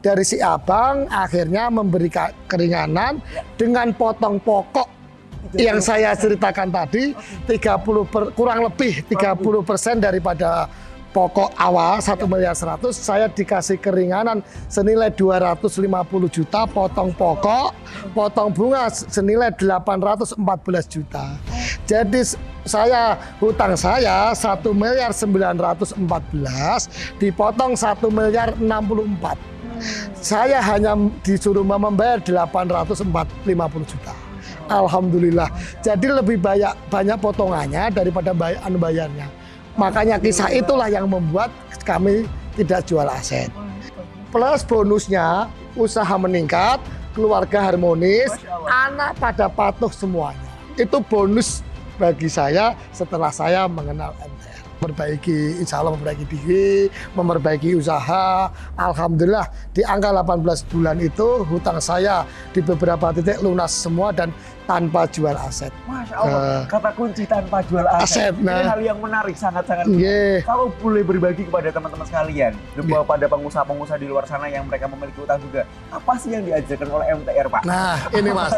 dari si abang akhirnya memberi keringanan dengan potong pokok yang saya ceritakan tadi, 30 kurang lebih 30% daripada pokok awal 1 miliar 100, saya dikasih keringanan senilai 250 juta, potong pokok, potong bunga senilai 814 juta. Jadi hutang saya 1 miliar 914 dipotong 1 miliar 64. Saya hanya disuruh membayar 850 juta. Alhamdulillah. Jadi lebih banyak potongannya daripada bayarnya. Makanya kisah itulah yang membuat kami tidak jual aset. Plus bonusnya, usaha meningkat, keluarga harmonis, anak pada patuh semuanya. Itu bonus bagi saya setelah saya mengenal MTR. Insya Allah memperbaiki diri, memperbaiki usaha. Alhamdulillah di angka 18 bulan itu hutang saya di beberapa titik lunas semua dan tanpa jual aset. Masya Allah, kata kunci tanpa jual aset. Ini hal yang menarik, sangat-sangat. Kalau boleh berbagi kepada teman-teman sekalian, pada pengusaha-pengusaha di luar sana yang mereka memiliki utang juga, apa sih yang diajarkan oleh MTR, Pak? Nah, ini Mas.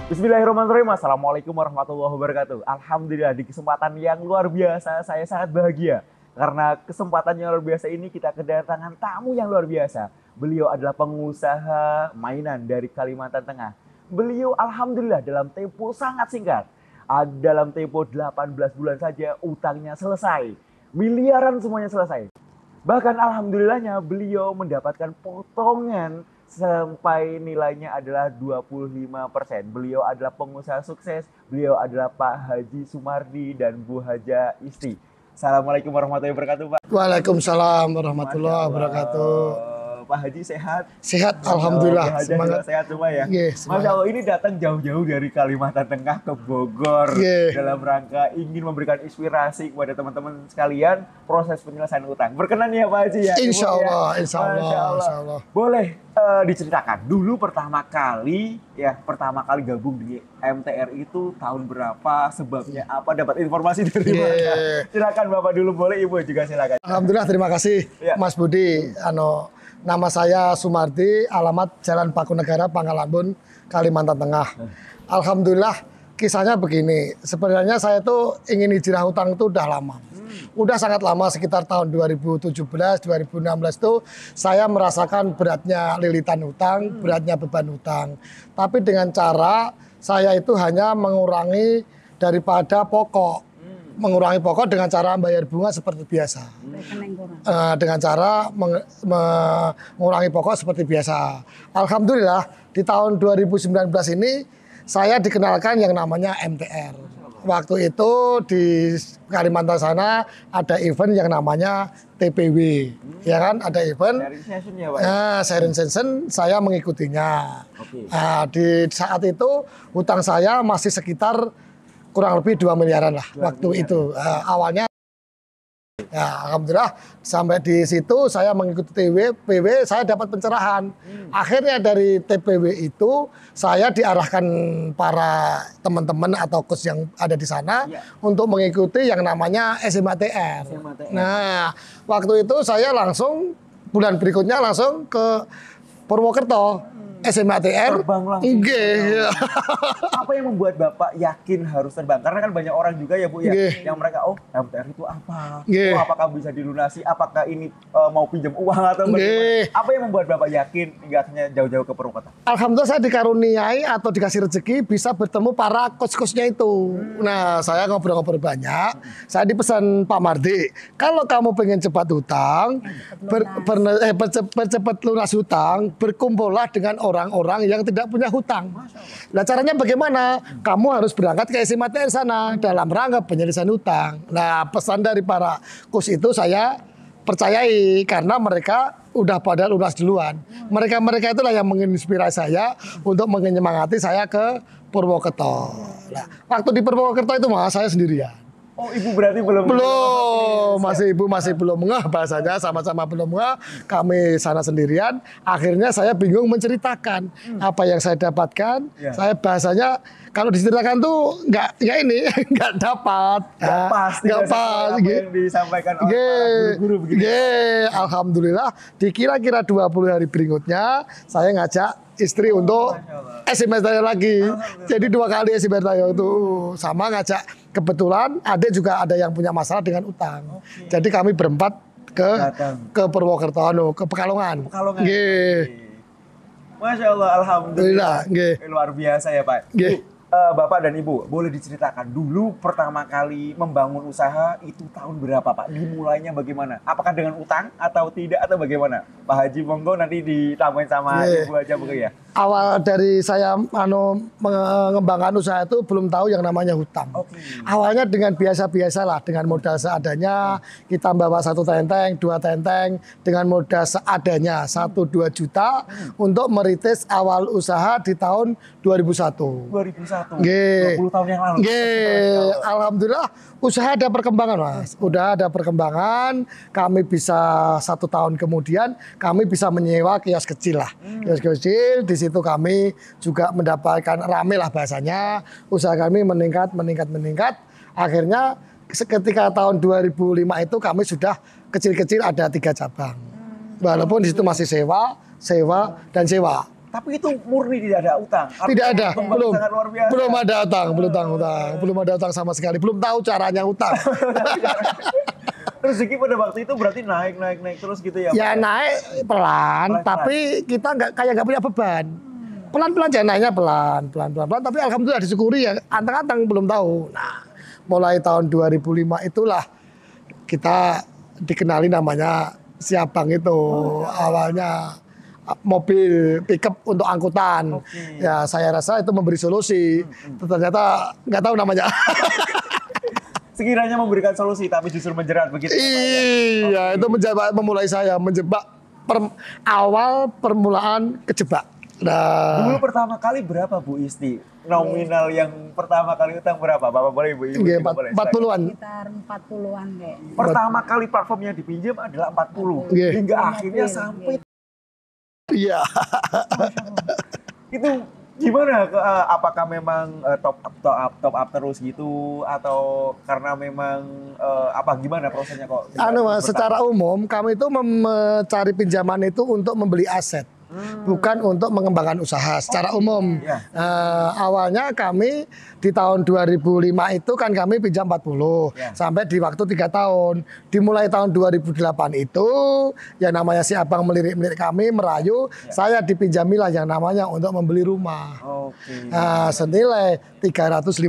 Bismillahirrahmanirrahim. Assalamualaikum warahmatullahi wabarakatuh. Alhamdulillah, di kesempatan yang luar biasa saya sangat bahagia. Karena kesempatan yang luar biasa ini kita kedatangan tamu yang luar biasa. Beliau adalah pengusaha mainan dari Kalimantan Tengah. Beliau alhamdulillah dalam tempo sangat singkat. Dalam tempo 18 bulan saja utangnya selesai. Miliaran semuanya selesai. Bahkan alhamdulillahnya beliau mendapatkan potongan sampai nilainya adalah 25%. Beliau adalah pengusaha sukses, beliau adalah Pak Haji Sumardi dan Bu Haja Isti. Assalamualaikum warahmatullahi wabarakatuh, Pak. Waalaikumsalam warahmatullahi wabarakatuh. Pak Haji sehat? Sehat, alhamdulillah. Bu Haja juga sehat semua ya? Masya Allah, ini datang jauh-jauh dari Kalimantan Tengah ke Bogor dalam rangka ingin memberikan inspirasi kepada teman-teman sekalian proses penyelesaian utang. Berkenan ya Pak Haji ya? Insya Allah, insya Allah, insya Allah. Boleh diceritakan dulu pertama kali gabung di MTR itu tahun berapa, sebabnya apa, dapat informasi dari mana? Silakan Bapak dulu, boleh Ibu juga silakan. Alhamdulillah, terima kasih Mas Budi. Nama saya Sumardi, alamat Jalan Pakunegara, Pangalambun, Kalimantan Tengah. Alhamdulillah, kisahnya begini. Sebenarnya saya tuh ingin hijrah hutang itu udah lama. Udah sangat lama, sekitar tahun 2017, 2016 tuh saya merasakan beratnya lilitan hutang, beratnya beban hutang. Tapi dengan cara saya itu hanya mengurangi daripada pokok. Mengurangi pokok dengan cara bayar bunga seperti biasa. Dengan cara mengurangi pokok seperti biasa. Alhamdulillah di tahun 2019 ini saya dikenalkan yang namanya MTR. Waktu itu di Kalimantan sana ada event yang namanya TPW, ya kan? Ada event. Sharing session, saya mengikutinya. Di saat itu hutang saya masih sekitar kurang lebih 2 miliaran lah waktu itu. Awalnya ya alhamdulillah sampai di situ saya mengikuti TPW, saya dapat pencerahan. Akhirnya dari TPW itu saya diarahkan para teman-teman atau coach yang ada di sana untuk mengikuti yang namanya SMATR. Nah, waktu itu saya langsung bulan berikutnya langsung ke Purwokerto. SMATR. Terbang langsung. Apa yang membuat Bapak yakin harus terbang? Karena kan banyak orang juga ya Bu ya, yang mereka MTR itu apa? Apakah bisa dilunasi? Apakah ini mau pinjam uang atau bagaimana? Apa yang membuat Bapak yakin hingga akhirnya jauh-jauh ke Purwokerto? Alhamdulillah saya dikaruniai atau dikasih rezeki bisa bertemu para coach-coachnya itu. Nah, saya ngobrol-ngobrol banyak. Saya dipesan Pak Mardi, kalau kamu pengen cepat hutang, percepat lunas hutang, berkumpullah dengan orang-orang yang tidak punya hutang. Nah, caranya bagaimana? Kamu harus berangkat ke SMATR sana dalam rangka penyelesaian hutang. Nah, pesan dari para coach itu saya percayai karena mereka udah pada lunas duluan. Mereka itulah yang menginspirasi saya untuk menyemangati saya ke Purwokerto. Nah, waktu di Purwokerto itu saya sendirian. Oh, ibu berarti belum. Belum, ibu masih belum ngeh bahasanya, sama-sama belum ngeh. Kami sana sendirian. Akhirnya saya bingung menceritakan apa yang saya dapatkan. Ya. Saya bahasanya kalau diceritakan tuh nggak ini nggak dapat. Nggak pas. Nggak pas. Apa yang disampaikan oleh para guru-guru begitu. Alhamdulillah. Di kira-kira 20 hari berikutnya saya ngajak istri untuk SMS tayo lagi. Jadi 2 kali SMS tayo itu sama ngajak. Kebetulan adik juga ada yang punya masalah dengan utang. Jadi kami berempat ke Purwokerto, ke Pekalongan. Masya Allah, alhamdulillah. Luar biasa ya Pak. Bapak dan Ibu, boleh diceritakan dulu pertama kali membangun usaha itu tahun berapa Pak? Dimulainya bagaimana? Apakah dengan utang atau tidak atau bagaimana? Pak Haji monggo nanti ditambahin sama Ibu aja mungkin ya. Awal dari saya mengembangkan usaha itu belum tahu yang namanya hutang. Awalnya dengan biasa-biasa lah, dengan modal seadanya, kita bawa 1 tenteng, 2 tenteng, dengan modal seadanya 1-2 juta untuk merintis awal usaha di tahun 2001. 20 tahun yang lalu. Alhamdulillah usaha ada perkembangan Mas. Udah ada perkembangan, kami bisa 1 tahun kemudian kami bisa menyewa kios kecil lah. Kios kecil, di situ kami juga mendapatkan rame lah bahasanya. Usaha kami meningkat. Akhirnya ketika tahun 2005 itu kami sudah kecil-kecil ada 3 cabang. Walaupun di situ masih sewa. Tapi itu murni tidak ada utang. Tidak ada, belum ada utang sama sekali. Belum tahu caranya utang. Rezeki pada waktu itu berarti naik terus gitu ya? Ya naik pelan, tapi kita nggak punya beban. Pelan-pelan aja naiknya pelan. Tapi alhamdulillah disyukuri ya. Anteng-anteng belum tahu. Nah, mulai tahun 2005 itulah kita dikenali namanya Siabang itu. Awalnya mobil pickup untuk angkutan. Ya saya rasa itu memberi solusi. Ternyata nggak tahu namanya. Sekiranya memberikan solusi tapi justru menjerat begitu. Iya, itu memulai saya menjebak awal permulaan kejebak. Nah, dulu pertama kali berapa Bu Isti? Nominal yang pertama kali utang berapa? Bapak boleh Bu? 40-an. Sekitar 40-an deh. Pertama kali platformnya dipinjam adalah 40. Hingga akhirnya sampai. Iya. Itu gimana? Apakah memang top up terus gitu atau karena memang gimana prosesnya kok? Secara umum kami itu mencari pinjaman itu untuk membeli aset. Bukan untuk mengembangkan usaha secara umum. Awalnya kami di tahun 2005 itu kan kami pinjam 40 sampai di waktu 3 tahun. Dimulai tahun 2008 itu yang namanya si abang melirik kami merayu, saya dipinjamilah yang namanya untuk membeli rumah. Senilai 350.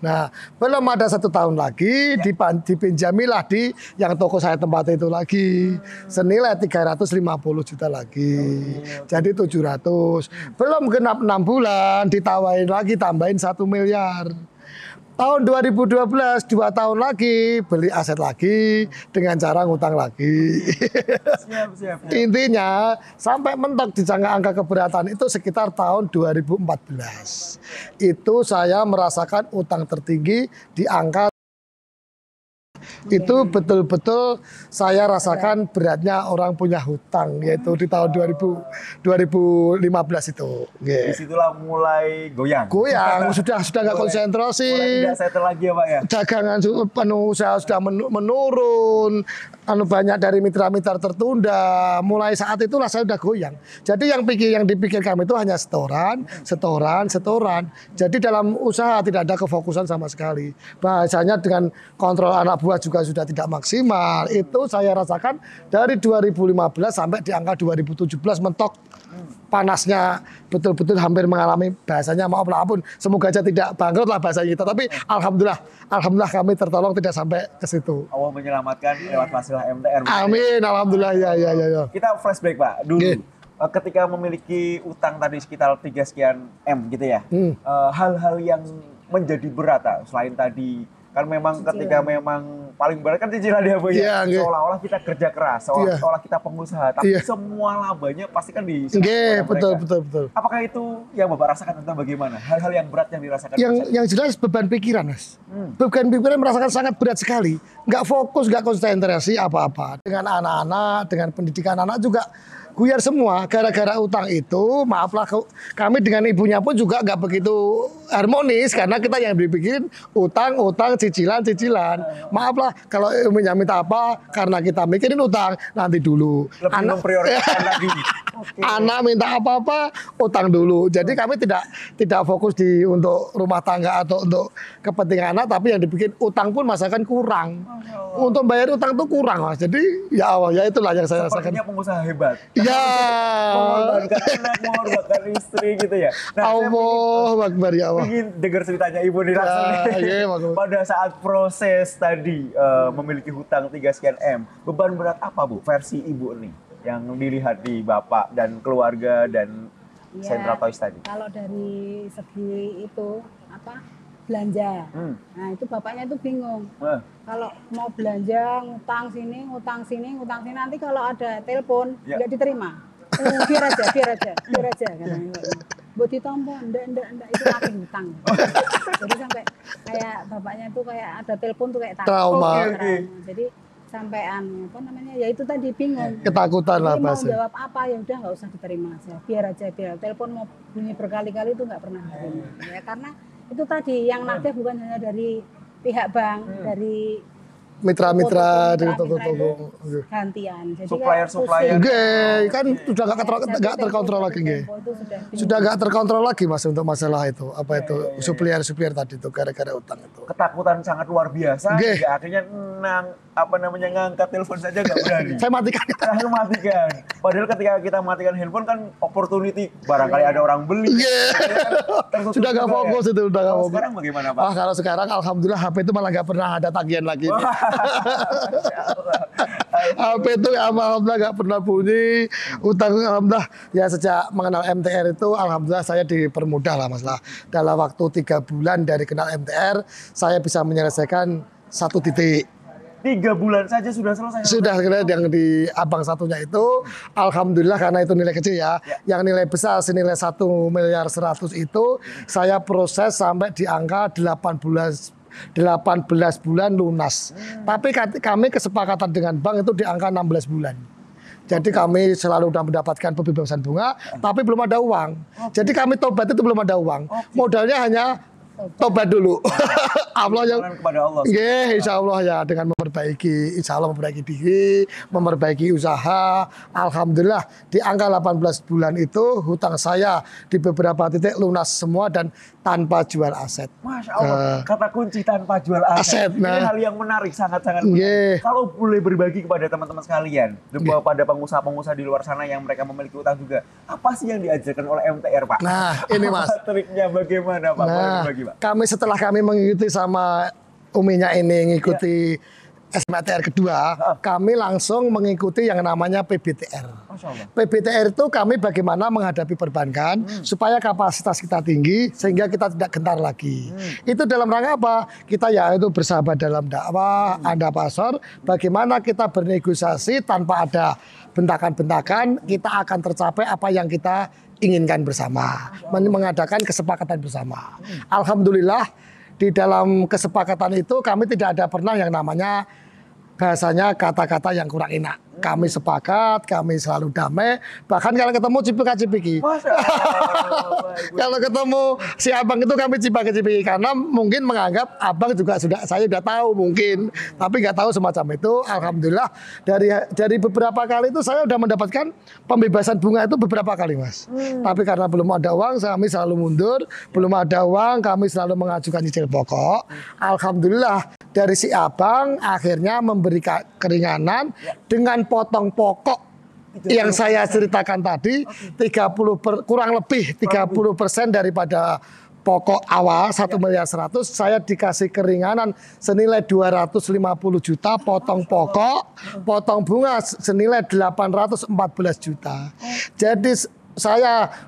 Nah, belum ada 1 tahun lagi dipinjamilah di yang toko saya tempat itu lagi senilai 350 juta lagi. Jadi 700. Belum genap 6 bulan ditawarin lagi tambahin 1 miliar. Tahun 2012 2 tahun lagi beli aset lagi dengan cara ngutang lagi. Siap. Intinya sampai mentok di angka keberatan itu sekitar tahun 2014. Itu saya merasakan utang tertinggi di angka itu betul-betul saya rasakan beratnya orang punya hutang, yaitu di tahun 2015 itu. Disitulah mulai goyang. Sudah nggak konsentrasi. Mulai tidak settle lagi ya Pak ya. Dagangan penuh usaha sudah menurun. Banyak dari mitra-mitra tertunda. Mulai saat itulah saya sudah goyang. Jadi yang dipikir kami itu hanya setoran. Jadi dalam usaha tidak ada kefokusan sama sekali. Bahasanya dengan kontrol anak buah juga sudah tidak maksimal. Itu saya rasakan dari 2015 sampai di angka 2017 mentok. Panasnya betul-betul hampir mengalami bahasanya maaf semoga aja tidak bangkrut lah bahasa kita, tapi alhamdulillah kami tertolong tidak sampai ke situ. Allah menyelamatkan lewat wasilah MTR. Amin, alhamdulillah ya. Kita flashback Pak dulu. Ketika memiliki utang tadi sekitar 3 sekian M gitu ya. Hal-hal yang menjadi berat selain tadi kan memang ketika memang paling berat kan cicilan ya Bu ya. Iya, Seolah-olah kita kerja keras, seolah-olah kita pengusaha, tapi semua labanya pasti kan di Betul. Apakah itu yang Bapak rasakan atau bagaimana? Hal-hal yang berat yang dirasakan? Yang jelas beban pikiran, Mas. Beban pikiran merasakan sangat berat sekali. Nggak fokus, nggak konsentrasi apa-apa. Dengan anak-anak, dengan pendidikan anak juga buyar semua. Gara-gara utang itu, maaflah kami dengan ibunya pun juga nggak begitu harmonis. Karena kita yang dipikirin utang, cicilan. Maaflah kalau ibunya minta apa, karena kita mikirin utang, nanti dulu. Lebih memprioritaskan lagi. Anak minta apa-apa, utang dulu. Jadi kami tidak fokus untuk rumah tangga atau untuk kepentingan anak, tapi yang dibikin utang pun masakan kurang. Untuk bayar utang tuh kurang, Mas. Jadi ya Allah, ya itulah yang saya rasakan. Sepertinya pengusaha hebat. Ya. Mengorbankan anak, mengorbankan istri gitu ya. Nah, Allah Akbar ya Allah. ingin dengar ceritanya Ibu nih langsung nih. Pada saat proses tadi memiliki hutang 3 sekian M, beban berat apa Bu versi Ibu nih yang dilihat di Bapak dan keluarga dan Central Toys tadi? Kalau dari segi itu belanja, nah itu bapaknya itu bingung. Kalau mau belanja ngutang sini, nanti kalau ada telepon nggak diterima. Biar aja katanya. Buat ditompo, enggak itu makin hutang. Jadi sampai kayak bapaknya itu kayak ada telepon tuh kayak trauma. Jadi sampean ya itu tadi bingung. Ketakutan lah mau pasti. jawab apa ya udah nggak usah diterima aja. Biar telepon mau bunyi berkali-kali itu nggak pernah diterima. Ya karena itu tadi yang nagih bukan hanya dari pihak bank, dari mitra-mitra dari toko-toko gantian. Jadi supplier kan sudah nggak terkontrol lagi, sudah nggak terkontrol lagi Mas untuk masalah itu supplier tadi itu gara-gara utang itu. Ketakutan sangat luar biasa. Hingga akhirnya ngangkat telepon saja nggak berani. Saya matikan. Padahal ketika kita matikan handphone kan opportunity barangkali ada orang beli. Sudah nggak fokus itu, udah nggak fokus. Sekarang bagaimana Pak? Kalau sekarang alhamdulillah HP itu malah nggak pernah ada tagihan lagi. HP itu alhamdulillah nggak pernah bunyi. Utang alhamdulillah ya sejak mengenal MTR itu alhamdulillah saya dipermudah lah Mas lah. Dalam waktu 3 bulan dari kenal MTR saya bisa menyelesaikan 1 titik. 3 bulan saja sudah selesai. Sudah yang di abang satunya itu alhamdulillah karena itu nilai kecil ya. Yang nilai besar senilai 1,1 miliar itu saya proses sampai di angka 18 bulan lunas. Tapi kami kesepakatan dengan bank itu di angka 16 bulan. Jadi kami selalu sudah mendapatkan pembebasan bunga, tapi belum ada uang. Jadi kami tobat itu belum ada uang. Modalnya hanya tobat dulu. Allah yang kepada Allah. Insya Allah ya dengan memperbaiki diri, memperbaiki usaha. Alhamdulillah di angka 18 bulan itu hutang saya di beberapa titik lunas semua dan tanpa jual aset. Masya Allah, kata kunci tanpa jual aset. Ini hal yang menarik, sangat-sangat menarik. Kalau boleh berbagi kepada teman-teman sekalian, kepada pengusaha-pengusaha di luar sana yang mereka memiliki utang juga, apa sih yang diajarkan oleh MTR Pak? Nah ini Mas. Triknya bagaimana Pak? Boleh berbagi Pak? Kami setelah kami mengikuti sama Uminya ini ngikuti SMTR kedua, kami langsung mengikuti yang namanya PBTR. PBTR itu kami bagaimana menghadapi perbankan supaya kapasitas kita tinggi sehingga kita tidak gentar lagi. Itu dalam rangka apa? Kita ya itu bersahabat dalam dakwah, ada pasar, bagaimana kita bernegosiasi tanpa ada bentakan-bentakan, kita akan tercapai apa yang kita inginkan bersama, mengadakan kesepakatan bersama. Alhamdulillah di dalam kesepakatan itu kami tidak ada pernah yang namanya bahasanya kata-kata yang kurang enak. Kami sepakat, kami selalu damai. Bahkan kalau ketemu cipika-cipiki. Kalau ketemu si abang itu kami cipika-cipiki karena mungkin menganggap abang juga saya sudah tahu mungkin, tapi nggak tahu semacam itu. Alhamdulillah dari beberapa kali itu saya sudah mendapatkan pembebasan bunga itu beberapa kali Mas. Tapi karena belum ada uang, kami selalu mundur. Belum ada uang, kami selalu mengajukan cicil pokok. Alhamdulillah dari si abang akhirnya memberi keringanan dengan potong pokok yang saya ceritakan tadi, kurang lebih 30% daripada pokok awal 1,1 miliar saya dikasih keringanan senilai 250 juta, potong pokok, potong bunga senilai 814 juta. Jadi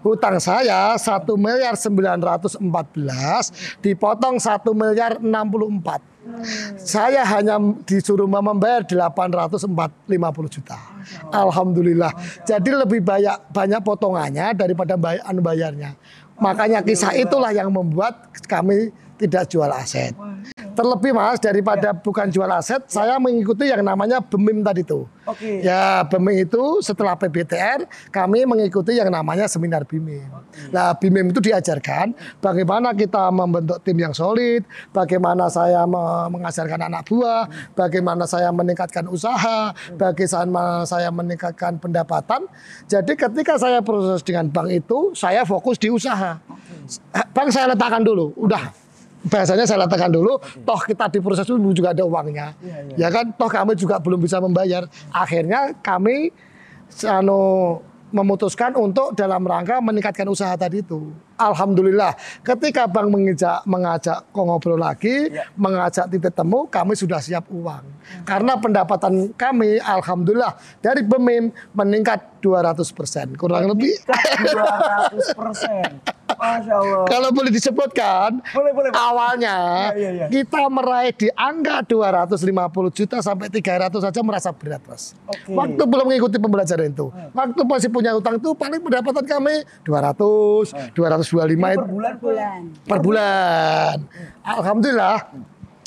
hutang saya 1.914 dipotong 1.064. Saya hanya disuruh membayar 850 juta. Alhamdulillah. Jadi lebih banyak potongannya daripada bayarnya. Makanya kisah itulah yang membuat kami tidak jual aset. Terlebih Mas, daripada bukan jual aset, saya mengikuti yang namanya BEMIM tadi itu. Ya, BEMIM itu setelah PBTR, kami mengikuti yang namanya seminar BIMIM. Nah, BIMIM itu diajarkan bagaimana kita membentuk tim yang solid, bagaimana saya mengajarkan anak buah, bagaimana saya meningkatkan usaha, bagaimana saya meningkatkan pendapatan. Jadi ketika saya proses dengan bank itu, saya fokus di usaha. Bank saya letakkan dulu, udah. Biasanya saya letakkan dulu, toh kita di proses dulu juga ada uangnya, ya kan, toh kami juga belum bisa membayar. Akhirnya kami memutuskan untuk dalam rangka meningkatkan usaha tadi itu. Alhamdulillah, ketika bank mengajak ngobrol lagi, mengajak titik temu, kami sudah siap uang. Karena pendapatan kami, alhamdulillah, dari BEMIM meningkat 200%, kurang lebih. 200%. Masya Allah. Kalau boleh disebutkan, boleh. awalnya kita meraih di angka 250 juta sampai 300 saja merasa berat, Mas. Waktu belum mengikuti pembelajaran itu. Waktu masih punya utang itu paling pendapatan kami 200, 225 itu per bulan. Alhamdulillah.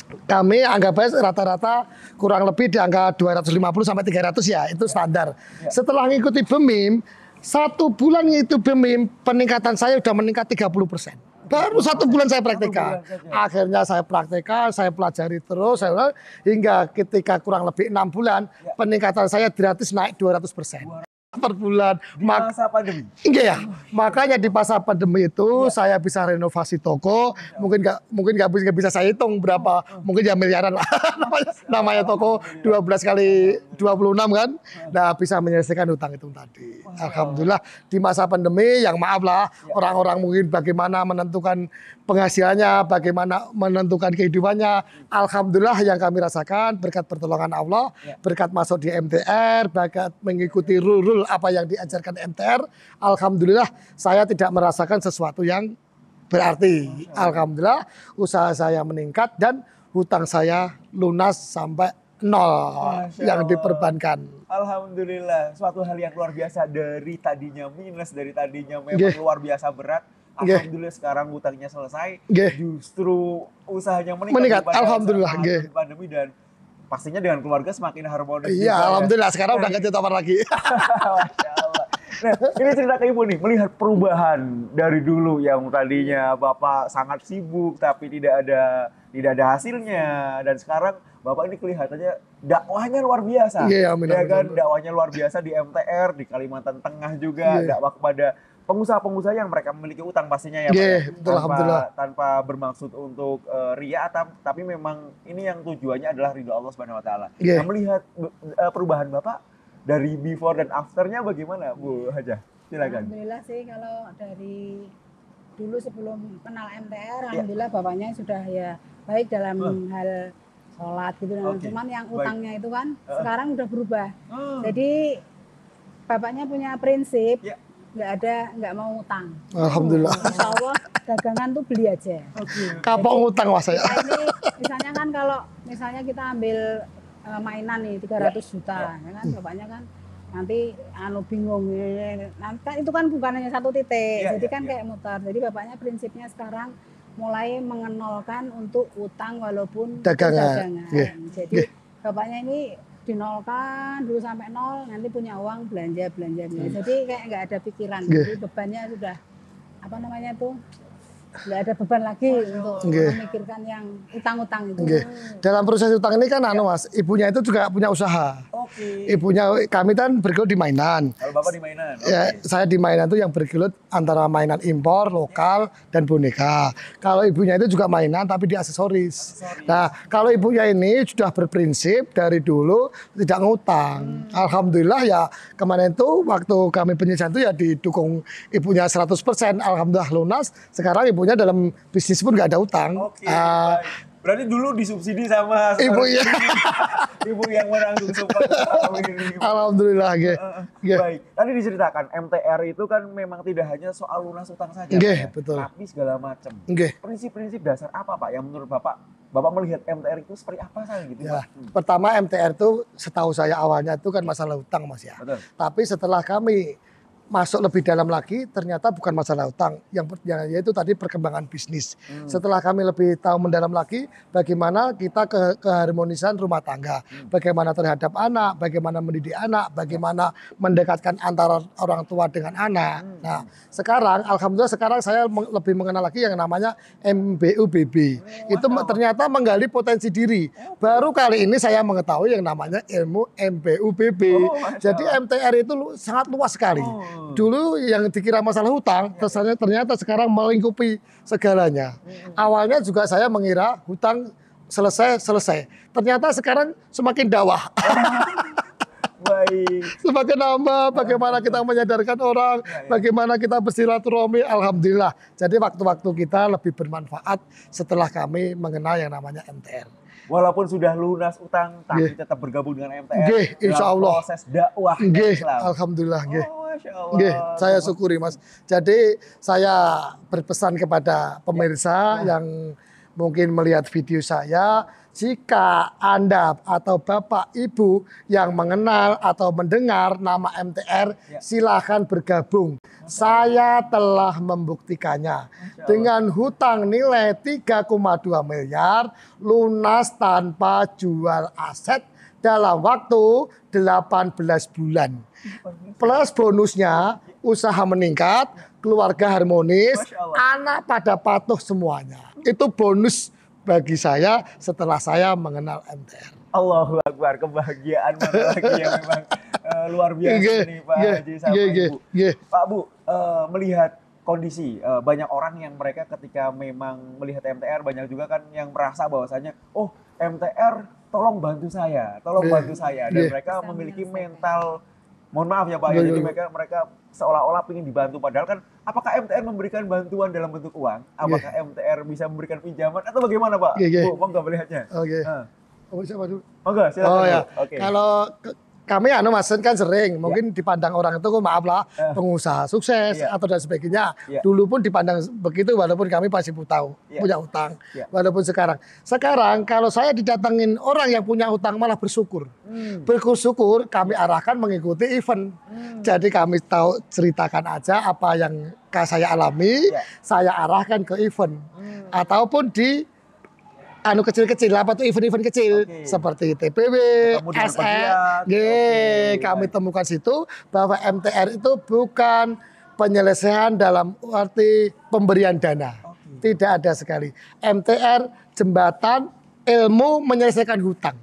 Kami anggap aja rata-rata kurang lebih di angka 250 sampai 300 ya, itu standar. Setelah mengikuti BEMIM, 1 bulan itu BEMIM, peningkatan saya sudah meningkat 30%. Baru 1 bulan saya praktekkan. Akhirnya saya praktekkan, saya pelajari terus, hingga ketika kurang lebih 6 bulan, peningkatan saya gratis naik 200%. Per bulan. Di masa pandemi. Enggak ya. Makanya di masa pandemi itu saya bisa renovasi toko. Mungkin nggak bisa saya hitung berapa. Mungkin ya miliaran lah. namanya toko 12 kali 26 kan. Nah, bisa menyelesaikan hutang itu tadi. Alhamdulillah di masa pandemi yang maaf lah orang-orang mungkin bagaimana menentukan penghasilannya, bagaimana menentukan kehidupannya. Alhamdulillah yang kami rasakan berkat pertolongan Allah, berkat masuk di MTR, berkat mengikuti rule apa yang diajarkan MTR. Alhamdulillah saya tidak merasakan sesuatu yang berarti. Alhamdulillah usaha saya meningkat dan hutang saya lunas sampai 0 yang diperbankan. Alhamdulillah, suatu hal yang luar biasa, dari tadinya minus, dari tadinya memang luar biasa berat. Alhamdulillah sekarang hutangnya selesai, justru usahanya meningkat. Alhamdulillah. Pandemi dan pastinya dengan keluarga semakin harmonis. Iya, alhamdulillah sekarang udah ganti topar lagi. Masya Allah. Nah, ini cerita ke Ibu nih, melihat perubahan dari dulu yang tadinya Bapak sangat sibuk tapi tidak ada hasilnya, dan sekarang Bapak ini kelihatannya dakwahnya luar biasa. Amin, ya kan, dakwahnya luar biasa di MTR, di Kalimantan Tengah juga, dakwah kepada pengusaha-pengusaha yang mereka memiliki utang pastinya ya Pak. Tanpa bermaksud untuk ria, tapi memang ini yang tujuannya adalah ridho Allah Subhanahu wa taala. Nah, melihat perubahan Bapak dari before dan afternya bagaimana, Bu Hajah? Silakan. Alhamdulillah sih, kalau dari dulu sebelum kenal MTR, alhamdulillah Bapaknya sudah ya baik dalam hal sholat gitu. Cuman yang utangnya itu kan sekarang udah berubah. Jadi Bapaknya punya prinsip, nggak mau utang. Alhamdulillah. Insya Allah dagangan tuh beli aja. Kapok utang Mas saya. Ini misalnya kan kalau misalnya kita ambil mainan nih 300 juta, ya kan Bapaknya kan nanti bingung. Nanti itu kan bukan hanya satu titik, jadi kan kayak muter. Jadi Bapaknya prinsipnya sekarang mulai mengenolkan untuk utang walaupun dagangan. Jadi Bapaknya ini dinolkan dulu sampai 0, nanti punya uang belanja. Jadi kayak nggak ada pikiran. Jadi bebannya sudah nggak ada beban lagi untuk memikirkan yang utang-utang itu. Dalam proses utang ini kan Mas, ibunya itu juga punya usaha. Ibunya, kami kan bergelut di mainan. Kalau Bapak di mainan? Ya, saya di mainan itu yang bergelut antara mainan impor, lokal, dan boneka. Kalau ibunya itu juga mainan tapi di aksesoris. Nah, kalau ibunya ini sudah berprinsip dari dulu tidak ngutang. Alhamdulillah ya kemarin itu waktu kami penyiasan itu ya didukung ibunya 100%. Alhamdulillah lunas. Sekarang ibunya dalam bisnis pun nggak ada utang. Berarti dulu disubsidi sama Ibu ya. ibu yang menanggung semua. Alhamdulillah, nggih. Baik. Tadi diceritakan MTR itu kan memang tidak hanya soal lunas utang saja, Nggih, Pak, ya, betul. tapi segala macam. Nggih. Prinsip-prinsip dasar apa, Pak, yang menurut Bapak melihat MTR itu seperti apa saja gitu, Ya, Pak? pertama MTR itu setahu saya awalnya itu kan masalah hutang, Mas ya. Betul. Tapi setelah kami masuk lebih dalam lagi, ternyata bukan masalah hutang, yaitu tadi perkembangan bisnis. Setelah kami lebih tahu mendalam lagi, bagaimana kita keharmonisan rumah tangga, bagaimana terhadap anak, bagaimana mendidik anak, bagaimana mendekatkan antara orang tua dengan anak. Nah, sekarang alhamdulillah sekarang saya lebih mengenal lagi yang namanya MBUBB. Itu ternyata menggali potensi diri. Baru kali ini saya mengetahui yang namanya ilmu MBUBB. Jadi MTR itu sangat luas sekali. Dulu yang dikira masalah hutang, ternyata sekarang melingkupi segalanya. Awalnya juga saya mengira hutang selesai. Ternyata sekarang semakin dakwah. Baik. Semakin nambah bagaimana kita menyadarkan orang, bagaimana kita bersilaturahmi, alhamdulillah. Jadi waktu-waktu kita lebih bermanfaat setelah kami mengenal yang namanya MTR. Walaupun sudah lunas utang, tapi tetap bergabung dengan MTR. Nggih, insya Allah. Proses dakwah Islam. Alhamdulillah. Nggih. Masya Allah. Nggih, saya syukuri, Mas. Jadi saya berpesan kepada pemirsa yang mungkin melihat video saya, jika Anda atau Bapak Ibu yang mengenal atau mendengar nama MTR, silakan bergabung. Saya telah membuktikannya. Dengan hutang nilai 3,2 miliar, lunas tanpa jual aset dalam waktu 18 bulan. Plus bonusnya, usaha meningkat, keluarga harmonis, anak pada patuh semuanya. Itu bonus bagi saya setelah saya mengenal MTR. Allahu Akbar, kebahagiaan mana lagi yang memang luar biasa nih Pak Haji sama Ibu. Pak Bu, melihat kondisi banyak orang yang mereka ketika memang melihat MTR, banyak juga kan yang merasa bahwasanya, oh MTR tolong bantu saya, dan mereka memiliki mental, mohon maaf ya Pak, jadi mereka seolah-olah ingin dibantu, padahal kan apakah MTR memberikan bantuan dalam bentuk uang? Apakah MTR bisa memberikan pinjaman atau bagaimana Pak? Bu, monggo melihatnya. Oke. Oh, siapa dulu? Monggo, silakan. Oh ya. Okay. Kalau kami Mas kan sering mungkin dipandang orang itu maaf lah pengusaha sukses atau dan sebagainya. Dulu pun dipandang begitu walaupun kami pasti punya utang. Walaupun sekarang kalau saya didatengin orang yang punya utang malah bersyukur. Bersyukur kami arahkan mengikuti event. Jadi kami tahu ceritakan aja apa yang saya alami, saya arahkan ke event. Ataupun di kecil-kecil, apa tuh event-event kecil seperti TPW, SE, kami temukan situ bahwa MTR itu bukan penyelesaian dalam arti pemberian dana, tidak ada sekali. MTR jembatan ilmu menyelesaikan hutang,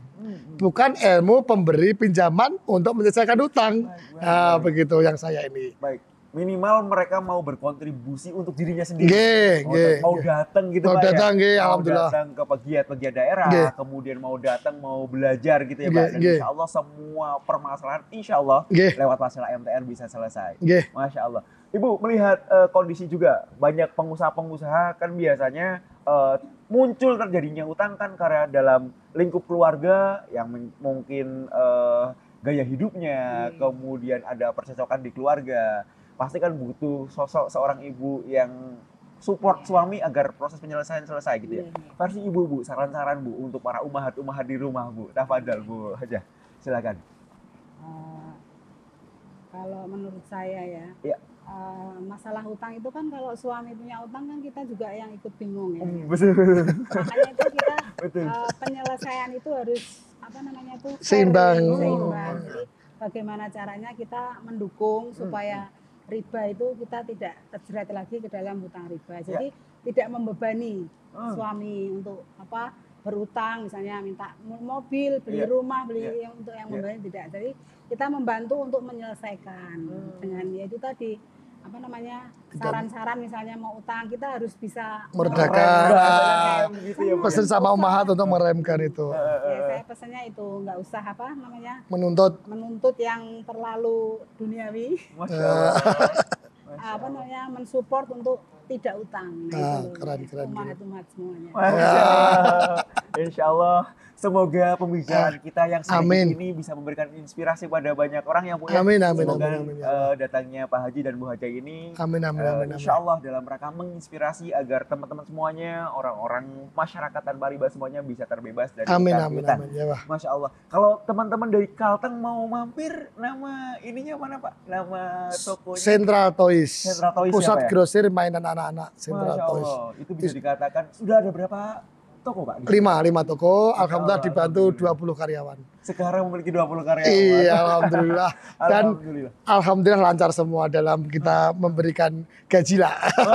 bukan ilmu pemberi pinjaman untuk menyelesaikan hutang. Nah, begitu yang saya ini. Baik. Minimal mereka mau berkontribusi untuk dirinya sendiri. Mau datang gitu Pak ya. Alhamdulillah. Mau datang ke pegiat daerah, kemudian mau datang mau belajar gitu ya Pak. Dan insya Allah semua permasalahan insya Allah lewat masalah MTR bisa selesai. Masya Allah. Ibu melihat kondisi juga banyak pengusaha-pengusaha kan biasanya muncul terjadinya utang kan karena dalam lingkup keluarga yang mungkin gaya hidupnya, kemudian ada percocokan di keluarga. Pasti kan butuh sosok seorang ibu yang support suami agar proses penyelesaian selesai gitu ya. Versi ibu Bu, saran-saran Bu untuk para umahat-umahat di rumah Bu. Tafadhal Bu aja, silakan. Kalau menurut saya masalah utang itu kan kalau suami punya utang kan kita juga yang ikut bingung ya. Betul. Makanya itu kita penyelesaian itu harus seimbang. Jadi bagaimana caranya kita mendukung supaya riba itu kita tidak terjerat lagi ke dalam hutang riba. Jadi tidak membebani suami untuk berutang, misalnya minta mobil, beli rumah, beli untuk yang membebani tidak. Jadi kita membantu untuk menyelesaikan dengan itu tadi saran-saran misalnya mau utang kita harus bisa meredakan. Pesan sama umahat untuk meremkan itu. Saya pesannya itu nggak usah menuntut yang terlalu duniawi. Masya Allah. mensupport untuk tidak utang. Nah, Ah, itu loh, keren, ya. keren, Umat-umat semuanya. Masya Allah. Insya Allah semoga pembicaraan kita yang sedikit Amin. ini bisa memberikan inspirasi pada banyak orang yang punya. Amin, amin, Semoga amin, amin, ya Allah. datangnya Pak Haji dan Bu Haja ini Amin, amin, amin, amin. insya Allah dalam rangka menginspirasi agar teman-teman semuanya, orang-orang masyarakat Tanpa Riba semuanya bisa terbebas dari Amin, amin, utang. amin, ya Pak. Masya Allah. Kalau teman-teman dari Kalteng mau mampir, nama ininya mana Pak? Nama tokonya? Central Toys. Central Toys Pusat ya, Pak, ya? grosir mainan anak-anak. Central Masya Toys. Allah. Itu bisa dikatakan sudah ada berapa toko Pak? 5 toko, alhamdulillah Allah, dibantu alhamdulillah. 20 karyawan. Sekarang memiliki 20 karyawan. Iya, alhamdulillah. Dan Alhamdulillah. alhamdulillah lancar semua dalam kita memberikan gaji lah. Wah,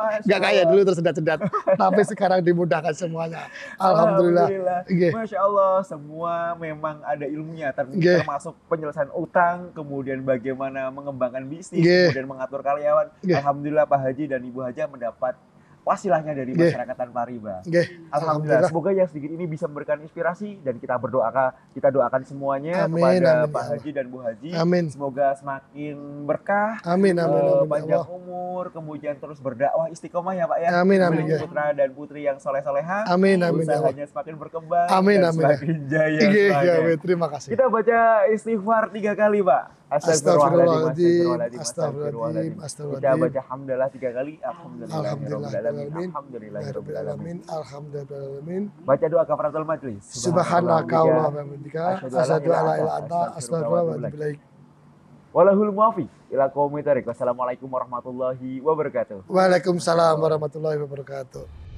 Masya Nggak kayak Allah. dulu tersendat-sendat, tapi sekarang dimudahkan semuanya. Alhamdulillah. Nggih. Masya Allah, semua memang ada ilmunya, Nggih. termasuk penyelesaian utang, kemudian bagaimana mengembangkan bisnis, Nggih. kemudian mengatur karyawan. Nggih. Alhamdulillah Pak Haji dan Ibu Haja mendapat wasilahnya dari Nggih. masyarakat Tanpa Riba. Nggih. Alhamdulillah, semoga yang sedikit ini bisa memberikan inspirasi dan kita doakan semuanya Amin, kepada amin, Pak ya Haji dan Bu Haji. Amin. Semoga semakin berkah, Amin, amin, amin, ya panjang Allah. umur, kemudian terus berdakwah istiqomah ya Pak ya. Amin, amin, Memiliki ya. putra dan putri yang soleh-soleha. Amin, amin, ya Allah. Usahanya semakin berkembang Amin, dan amin, ya. semakin jaya. Nggih, semuanya. nggih, terima kasih. Kita baca istighfar 3 kali Pak. Astagfirullahaladzim, Astagfirullahaladzim. Kita astagfirullahaladzim. baca hamdalah 3 kali. Alhamdulillahirrahmanirrahim. Alhamdulillahirrahmanirrahim. Alhamdulillahirrahmanirrahim. Baca doa kafaratul majlis. Subhanaka Allahumma wa bihamdika asyhadu an la ilaha illa anta astaghfiruka wa atubu ilaik. Walahul muwaffiq ila qaumit thariq. Wassalamualaikum warahmatullahi wabarakatuh. Waalaikumsalam warahmatullahi wabarakatuh.